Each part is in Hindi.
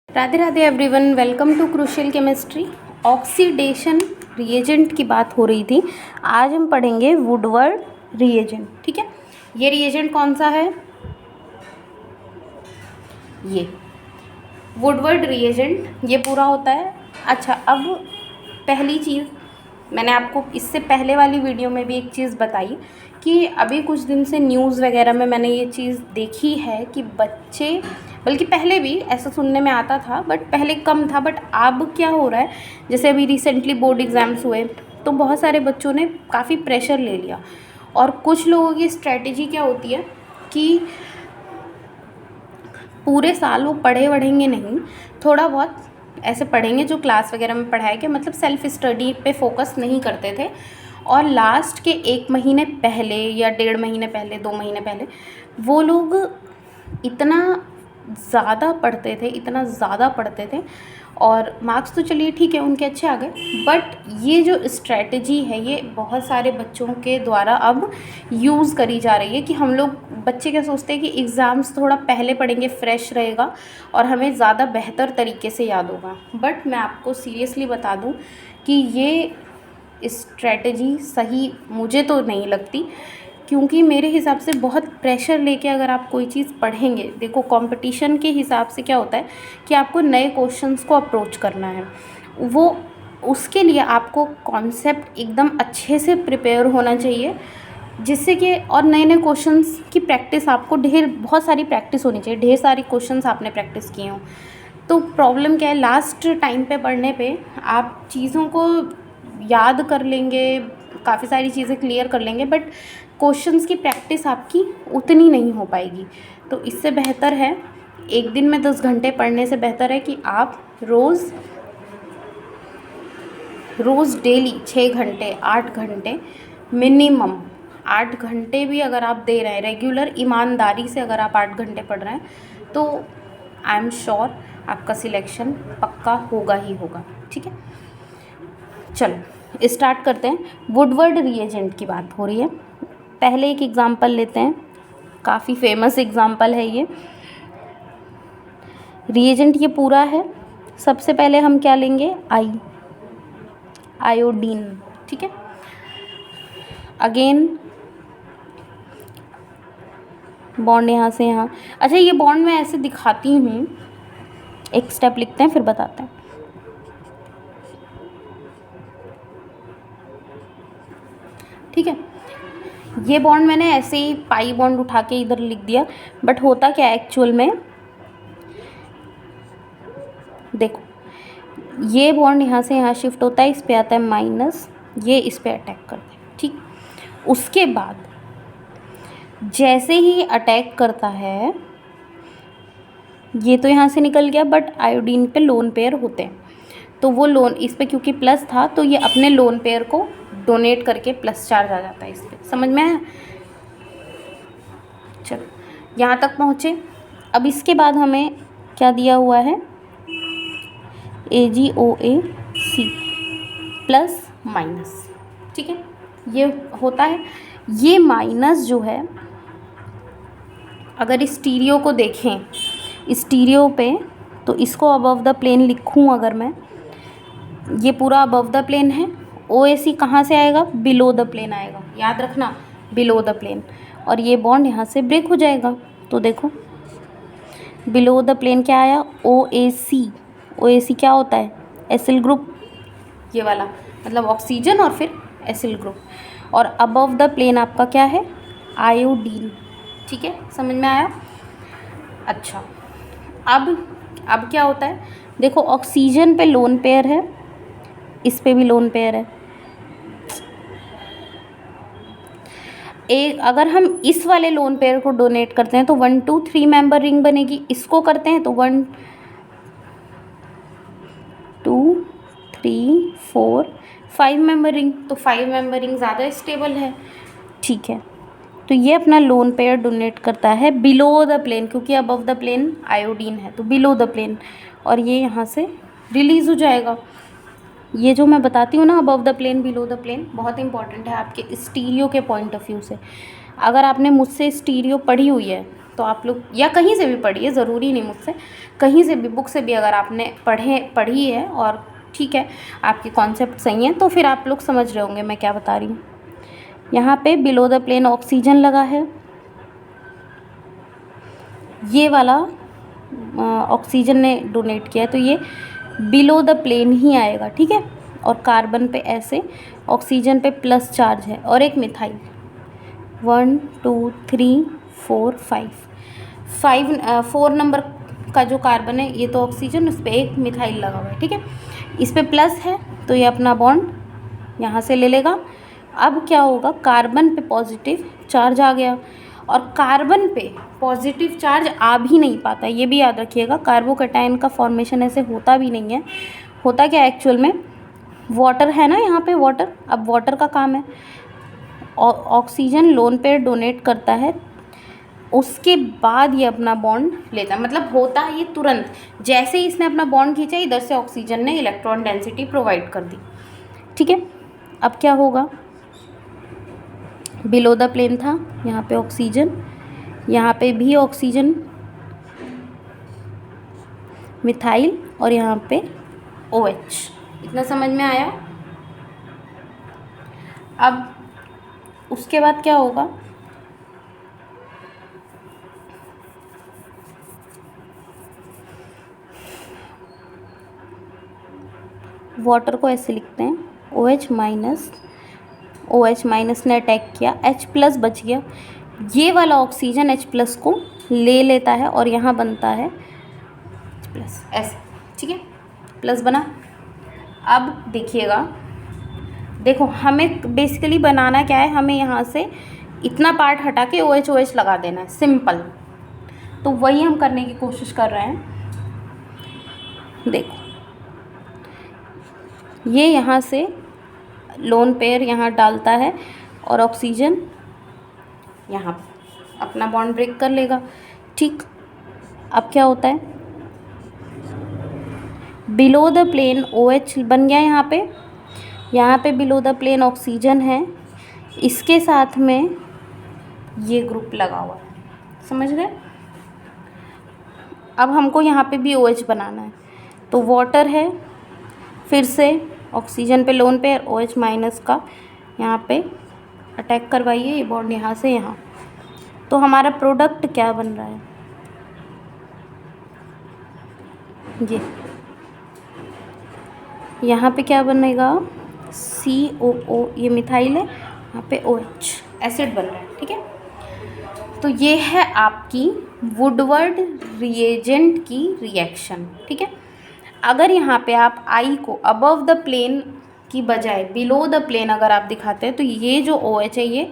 Radhe Radhe everyone, welcome to crucial chemistry. Oxidation reagent की बात हो रही थी। आज हम पढ़ेंगे वुडवर्ड रिएजेंट। ठीक है, ये रिएजेंट कौन सा है? ये वुडवर्ड रिएजेंट ये पूरा होता है। अच्छा, अब पहली चीज़ मैंने आपको इससे पहले वाली वीडियो में भी एक चीज़ बताई कि अभी कुछ दिन से न्यूज़ वगैरह में मैंने ये चीज़ देखी है कि बच्चे, बल्कि पहले भी ऐसा सुनने में आता था बट पहले कम था, बट अब क्या हो रहा है, जैसे अभी रिसेंटली बोर्ड एग्ज़ाम्स हुए तो बहुत सारे बच्चों ने काफ़ी प्रेशर ले लिया। और कुछ लोगों की स्ट्रेटजी क्या होती है कि पूरे साल वो पढ़ेंगे नहीं, थोड़ा बहुत ऐसे पढ़ेंगे जो क्लास वगैरह में पढ़ाया गया, मतलब सेल्फ स्टडी पे फोकस नहीं करते थे। और लास्ट के 1 महीने पहले या 1.5 महीने पहले, 2 महीने पहले वो लोग इतना ज़्यादा पढ़ते थे और मार्क्स तो चलिए ठीक है उनके अच्छे आ गए, बट ये जो स्ट्रैटेजी है ये बहुत सारे बच्चों के द्वारा अब यूज़ करी जा रही है कि हम लोग, बच्चे क्या सोचते हैं कि एग्ज़ाम्स थोड़ा पहले पढ़ेंगे, फ्रेश रहेगा और हमें ज़्यादा बेहतर तरीके से याद होगा। बट मैं आपको सीरियसली बता दूं कि ये स्ट्रैटेजी सही मुझे तो नहीं लगती, क्योंकि मेरे हिसाब से बहुत प्रेशर लेके अगर आप कोई चीज़ पढ़ेंगे, देखो कंपटीशन के हिसाब से क्या होता है कि आपको नए क्वेश्चंस को अप्रोच करना है, वो उसके लिए आपको कॉन्सेप्ट एकदम अच्छे से प्रिपेयर होना चाहिए, जिससे कि और नए नए क्वेश्चंस की प्रैक्टिस आपको बहुत सारी प्रैक्टिस होनी चाहिए, ढेर सारी क्वेश्चंस आपने प्रैक्टिस किए हों। तो प्रॉब्लम क्या है, लास्ट टाइम पे पढ़ने पे आप चीज़ों को याद कर लेंगे, काफ़ी सारी चीज़ें क्लियर कर लेंगे, बट क्वेश्चंस की प्रैक्टिस आपकी उतनी नहीं हो पाएगी। तो इससे बेहतर है, एक दिन में 10 घंटे पढ़ने से बेहतर है कि आप रोज़ डेली 6 घंटे 8 घंटे मिनिमम 8 घंटे भी अगर आप दे रहे हैं रेगुलर, ईमानदारी से अगर आप 8 घंटे पढ़ रहे हैं तो आई एम श्योर आपका सिलेक्शन पक्का होगा ही होगा। ठीक है, चलो स्टार्ट करते हैं। वुडवर्ड रिएजेंट की बात हो रही है। पहले एक एग्ज़ाम्पल लेते हैं, काफ़ी फेमस एग्ज़ाम्पल है ये रिएजेंट, ये पूरा है। सबसे पहले हम क्या लेंगे, आयोडीन। ठीक है, अगेन बॉन्ड यहाँ से यहाँ। अच्छा, ये बॉन्ड मैं ऐसे दिखाती हूँ, एक स्टेप लिखते हैं फिर बताते हैं। ठीक है, ये बॉन्ड मैंने ऐसे ही पाई बॉन्ड उठा के इधर लिख दिया, बट होता क्या है एक्चुअल में, देखो ये बॉन्ड यहाँ से यहाँ शिफ्ट होता है, इस पे आता है माइनस, ये इस पे अटैक करता है। ठीक, उसके बाद जैसे ही अटैक करता है, ये तो यहाँ से निकल गया, बट आयोडीन पे लोन पेयर होते हैं, तो वो लोन इस पे क्योंकि प्लस था तो ये अपने लोन पेयर को डोनेट करके प्लस चार्ज आ जाता है इस पर। समझ में आया? चलो यहाँ तक पहुँचे। अब इसके बाद हमें क्या दिया हुआ है, AgOAC प्लस माइनस। ठीक है, ये होता है। ये माइनस जो है, अगर स्टीरियो को देखें, स्टीरियो पे, तो इसको अबव द प्लेन लिखूं अगर मैं, ये पूरा अबव द प्लेन है। OAC कहाँ से आएगा, बिलो द प्लेन आएगा, याद रखना, बिलो द प्लेन। और ये बॉन्ड यहाँ से ब्रेक हो जाएगा, तो देखो बिलो द प्लेन क्या आया, OAC क्या होता है, एसिल ग्रुप, ये वाला मतलब ऑक्सीजन और फिर एसिल ग्रुप। और अबव द प्लेन आपका क्या है, आयोडीन। ठीक है, समझ में आया? अच्छा, अब क्या होता है, देखो ऑक्सीजन पे लोन पेयर है, इस पे भी लोन पेयर है। अगर हम इस वाले लोन पेयर को डोनेट करते हैं तो 1 2 3 मेंबर रिंग बनेगी, इसको करते हैं तो 1 2 3 4 5 मेंबर रिंग, तो 5 मेंबर रिंग ज़्यादा स्टेबल है। ठीक है, तो ये अपना लोन पेयर डोनेट करता है बिलो द प्लेन, क्योंकि अबव द प्लेन आयोडीन है तो बिलो द प्लेन, और ये यहाँ से रिलीज़ हो जाएगा। ये जो मैं बताती हूँ ना, above the plane below the plane, बहुत इंपॉर्टेंट है आपके स्टीरियो के पॉइंट ऑफ व्यू से। अगर आपने मुझसे स्टीरियो पढ़ी हुई है तो आप लोग या कहीं से भी पढ़िए, ज़रूरी नहीं मुझसे, कहीं से भी बुक से भी अगर आपने पढ़ी है और ठीक है आपकी कॉन्सेप्ट सही है तो फिर आप लोग समझ रहे होंगे मैं क्या बता रही हूँ। यहाँ पे बिलो द प्लेन ऑक्सीजन लगा है, ये वाला ऑक्सीजन ने डोनेट किया है तो ये बिलो द प्लेन ही आएगा, ठीक है। और कार्बन पे ऐसे, ऑक्सीजन पे प्लस चार्ज है और एक मिथाइल 1 2 3 4 5 4 नंबर का जो कार्बन है ये तो ऑक्सीजन, उस पर एक मिथाइल लगा हुआ है, ठीक है। इस पे प्लस है तो ये अपना बॉन्ड यहाँ से ले लेगा। अब क्या होगा, कार्बन पे पॉजिटिव चार्ज आ गया और कार्बन पे पॉजिटिव चार्ज आ भी नहीं पाता, ये भी याद रखिएगा। कार्बोकैटायन का फॉर्मेशन ऐसे होता भी नहीं है, होता क्या एक्चुअल में, वाटर है ना यहाँ पे वाटर, अब वाटर का काम है ऑक्सीजन लोन पेयर डोनेट करता है, उसके बाद ये अपना बॉन्ड लेता है, मतलब होता है ये तुरंत, जैसे ही इसने अपना बॉन्ड खींचा इधर से ऑक्सीजन ने इलेक्ट्रॉन डेंसिटी प्रोवाइड कर दी, ठीक है। अब क्या होगा, बिलो द प्लेन था, यहाँ पे ऑक्सीजन, यहाँ पे भी ऑक्सीजन मिथाइल और यहाँ पे OH, इतना समझ में आया। अब उसके बाद क्या होगा, वाटर को ऐसे लिखते हैं OH माइनस ने अटैक किया, H+ बच गया, ये वाला ऑक्सीजन H+ को ले लेता है और यहाँ बनता है H+, ऐसे, ठीक है, प्लस बना। अब देखिएगा, देखो हमें बेसिकली बनाना क्या है, हमें यहाँ से इतना पार्ट हटा के OH लगा देना है, सिंपल। तो वही हम करने की कोशिश कर रहे हैं। देखो ये यहाँ से लोन पेयर यहाँ डालता है और ऑक्सीजन यहाँ अपना बॉन्ड ब्रेक कर लेगा, ठीक। अब क्या होता है, बिलो द प्लेन OH बन गया यहाँ पे बिलो द प्लेन ऑक्सीजन है, इसके साथ में ये ग्रुप लगा हुआ है, समझ गए। अब हमको यहाँ पे भी OH बनाना है, तो वाटर है, फिर से ऑक्सीजन पे लोन पेयर OH- का यहाँ पे अटैक करवाइए, ये बॉन्ड यहाँ से यहाँ, तो हमारा प्रोडक्ट क्या बन रहा है, ये यहाँ पे क्या बनेगा, COO, ये मिथाइल है, यहाँ पे OH एसिड बन रहा है, ठीक है। तो ये है आपकी वुडवर्ड रिएजेंट की रिएक्शन, ठीक है। अगर यहाँ पे आप I को अबव द प्लेन की बजाय बिलो द प्लेन अगर आप दिखाते हैं तो ये जो OH है ये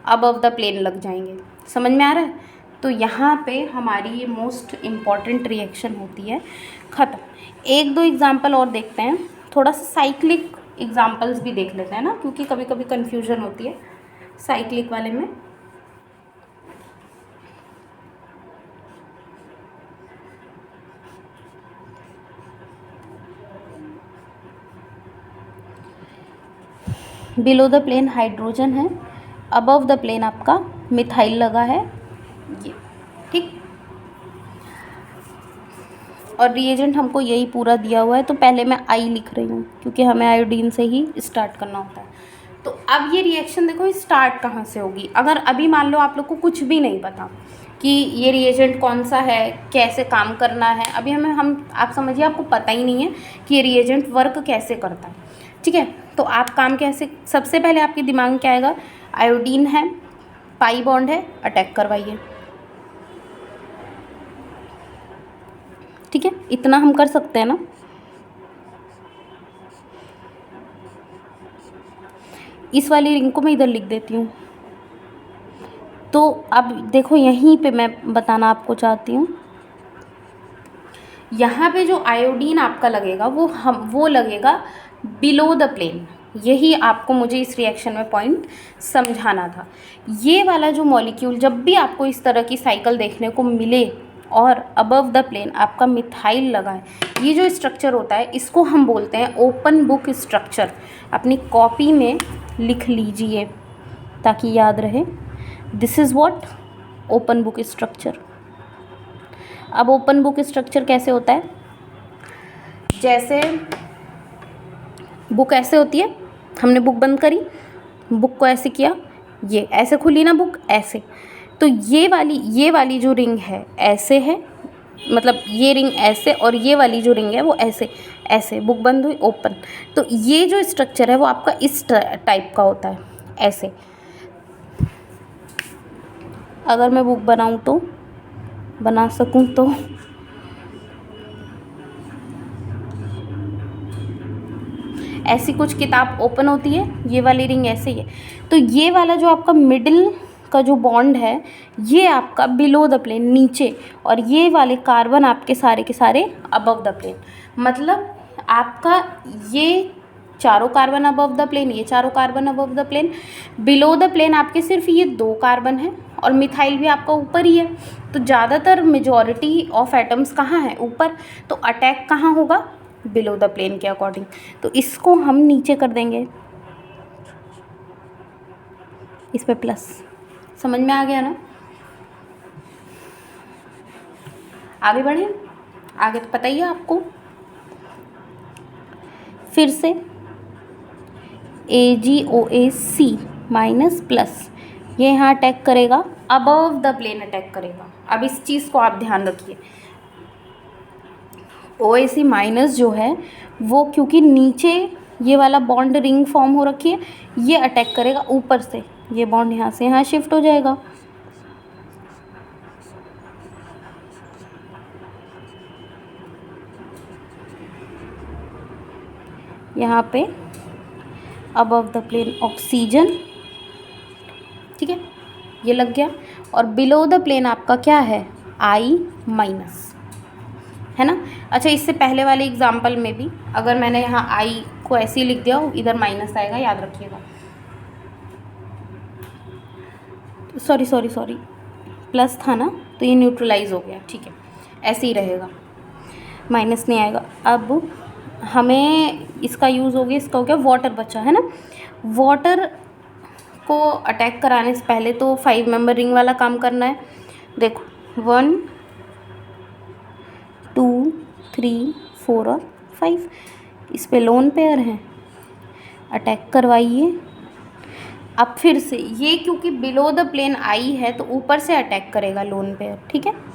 अबव द प्लेन लग जाएंगे, समझ में आ रहा है। तो यहाँ पे हमारी ये मोस्ट इम्पॉर्टेंट रिएक्शन होती है, ख़त्म। 1-2 एग्जांपल और देखते हैं, थोड़ा सा साइक्लिक एग्जांपल्स भी देख लेते हैं ना, क्योंकि कभी कभी कन्फ्यूजन होती है साइक्लिक वाले में। बिलो द प्लेन हाइड्रोजन है, अबव द प्लेन आपका मिथाइल लगा है, ये ठीक। और रिएजेंट हमको यही पूरा दिया हुआ है, तो पहले मैं I लिख रही हूँ क्योंकि हमें आयोडीन से ही स्टार्ट करना होता है। तो अब ये रिएक्शन देखो स्टार्ट कहाँ से होगी, अगर अभी मान लो आप लोग को कुछ भी नहीं पता कि ये रिएजेंट कौन सा है, कैसे काम करना है, अभी आप समझिए आपको पता ही नहीं है कि ये रिएजेंट वर्क कैसे करता है, ठीक है। तो आप काम कैसे, सबसे पहले आपके दिमाग में क्या आएगा, आयोडीन है, पाई बॉन्ड है, अटैक करवाइए, ठीक है। इतना हम कर सकते हैं ना। इस वाली रिंग को मैं इधर लिख देती हूँ। तो अब देखो यहीं पे मैं बताना आपको चाहती हूँ, यहाँ पे जो आयोडीन आपका लगेगा वो लगेगा बिलो द प्लेन, यही आपको मुझे इस रिएक्शन में पॉइंट समझाना था। ये वाला जो मॉलिक्यूल जब भी आपको इस तरह की साइकिल देखने को मिले और अबव द प्लेन आपका मिथाइल लगा है, ये जो स्ट्रक्चर होता है इसको हम बोलते हैं ओपन बुक स्ट्रक्चर। अपनी कॉपी में लिख लीजिए ताकि याद रहे, this is what open book structure. अब ओपन बुक स्ट्रक्चर कैसे होता है, जैसे बुक ऐसे होती है, हमने बुक बंद करी, बुक को ऐसे किया, ये ऐसे खुली ना बुक ऐसे, तो ये वाली जो रिंग है ऐसे है, मतलब ये रिंग ऐसे, और ये वाली जो रिंग है वो ऐसे ऐसे, बुक बंद हुई ओपन। तो ये जो स्ट्रक्चर है वो आपका इस टाइप का होता है, ऐसे। अगर मैं बुक बनाऊँ तो बना सकूँ तो ऐसी कुछ किताब ओपन होती है, ये वाली रिंग ऐसे ही है। तो ये वाला जो आपका मिडिल का जो बॉन्ड है ये आपका बिलो द प्लेन, नीचे, और ये वाले कार्बन आपके सारे के सारे अबव द प्लेन। मतलब आपका ये चारों कार्बन अबव द प्लेन, ये चारों carbon above the plane, below the plane आपके सिर्फ ये 2 कार्बन है, और मिथाइल भी आपका ऊपर ही है। तो ज़्यादातर मेजॉरिटी ऑफ एटम्स कहाँ है, ऊपर। तो अटैक कहाँ होगा, बिलो द प्लेन के अकॉर्डिंग। तो इसको हम नीचे कर देंगे, इस पे प्लस। समझ में आ गया ना। आगे बढ़े, आगे तो पता ही है आपको। फिर से AgOAC माइनस प्लस, ये यहाँ अटैक करेगा, अबव द प्लेन अटैक करेगा। अब इस चीज़ को आप ध्यान रखिए, OAC माइनस जो है वो क्योंकि नीचे ये वाला बॉन्ड रिंग फॉर्म हो रखी है, ये अटैक करेगा ऊपर से, ये बॉन्ड यहाँ से यहाँ शिफ्ट हो जाएगा। यहाँ पे अबव द प्लेन ऑक्सीजन, ठीक है, ये लग गया। और बिलो द प्लेन आपका क्या है, I माइनस, है ना। अच्छा, इससे पहले वाले एग्जाम्पल में भी अगर मैंने यहाँ I को ऐसे ही लिख दिया, इधर माइनस आएगा, याद रखिएगा। सॉरी प्लस था ना, तो ये न्यूट्रलाइज हो गया, ठीक है, ऐसे ही रहेगा, माइनस नहीं आएगा। अब हमें इसका यूज़ हो गया, इसका हो गया, वाटर बचा है ना। वाटर को अटैक कराने से पहले तो 5 मेंबर रिंग वाला काम करना है। देखो 1 2 3 4 और 5, इस पे लोन पेयर है, अटैक करवाइए। अब फिर से ये क्योंकि बिलो द प्लेन आई है तो ऊपर से अटैक करेगा लोन पेयर, ठीक है।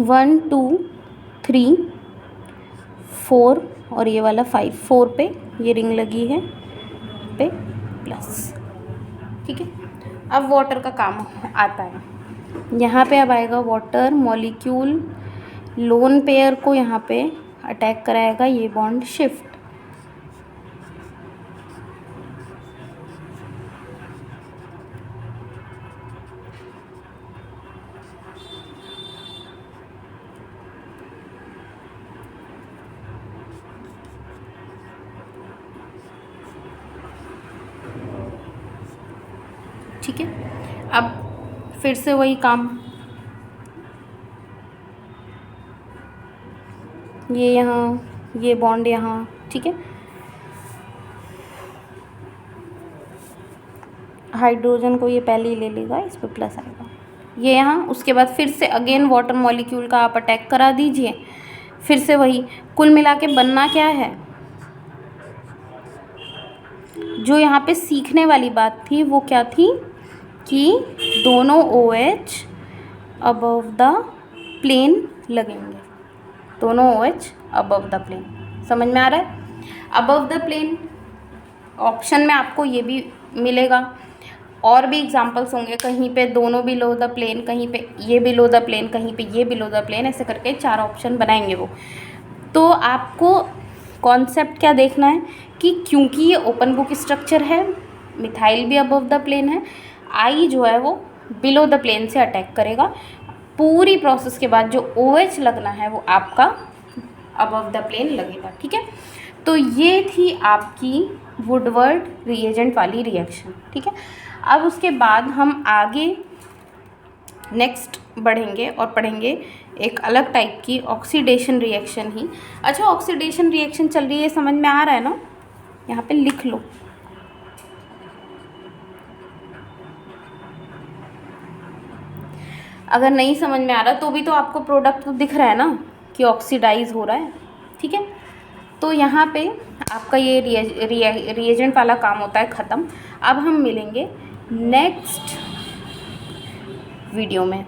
वन 2 3 4 और ये वाला 5, 4 पे ये रिंग लगी है, पे प्लस, ठीक है। अब वाटर का काम आता है, यहाँ पे अब आएगा वाटर मॉलिक्यूल, लोन पेयर को यहाँ पे अटैक कराएगा ये बॉन्ड शिफ्ट, ठीक है। अब फिर से वही काम, ये यहाँ, ये बॉन्ड यहाँ, ठीक है। हाइड्रोजन को ये पहले ही ले लेगा, इस पर प्लस आएगा, ये यहाँ। उसके बाद फिर से अगेन वाटर मॉलिक्यूल का आप अटैक करा दीजिए, फिर से वही। कुल मिला के बनना क्या है, जो यहाँ पे सीखने वाली बात थी वो क्या थी कि दोनों OH अबव द प्लेन लगेंगे, दोनों OH अबव द प्लेन। समझ में आ रहा है। अबव द प्लेन ऑप्शन में आपको ये भी मिलेगा, और भी एग्जांपल्स होंगे, कहीं पे दोनों बिलो द प्लेन, कहीं पे ये बिलो द प्लेन, कहीं पे ये बिलो द प्लेन, ऐसे करके 4 ऑप्शन बनाएंगे वो। तो आपको कॉन्सेप्ट क्या देखना है कि क्योंकि ये ओपन बुक स्ट्रक्चर है, मिथाइल भी अबव द प्लेन है, आई जो है वो बिलो द प्लेन से अटैक करेगा। पूरी प्रोसेस के बाद जो OH लगना है वो आपका अबव द प्लेन लगेगा, ठीक है। तो ये थी आपकी वुडवर्ड रिएजेंट वाली रिएक्शन, ठीक है। अब उसके बाद हम आगे नेक्स्ट बढ़ेंगे और पढ़ेंगे एक अलग टाइप की ऑक्सीडेशन रिएक्शन ही। अच्छा, ऑक्सीडेशन रिएक्शन चल रही है, समझ में आ रहा है ना? यहाँ पे लिख लो। अगर नहीं समझ में आ रहा तो भी तो आपको प्रोडक्ट तो दिख रहा है ना कि ऑक्सीडाइज हो रहा है, ठीक है। तो यहाँ पे आपका ये रिएजेंट वाला काम होता है ख़त्म। अब हम मिलेंगे नेक्स्ट वीडियो में।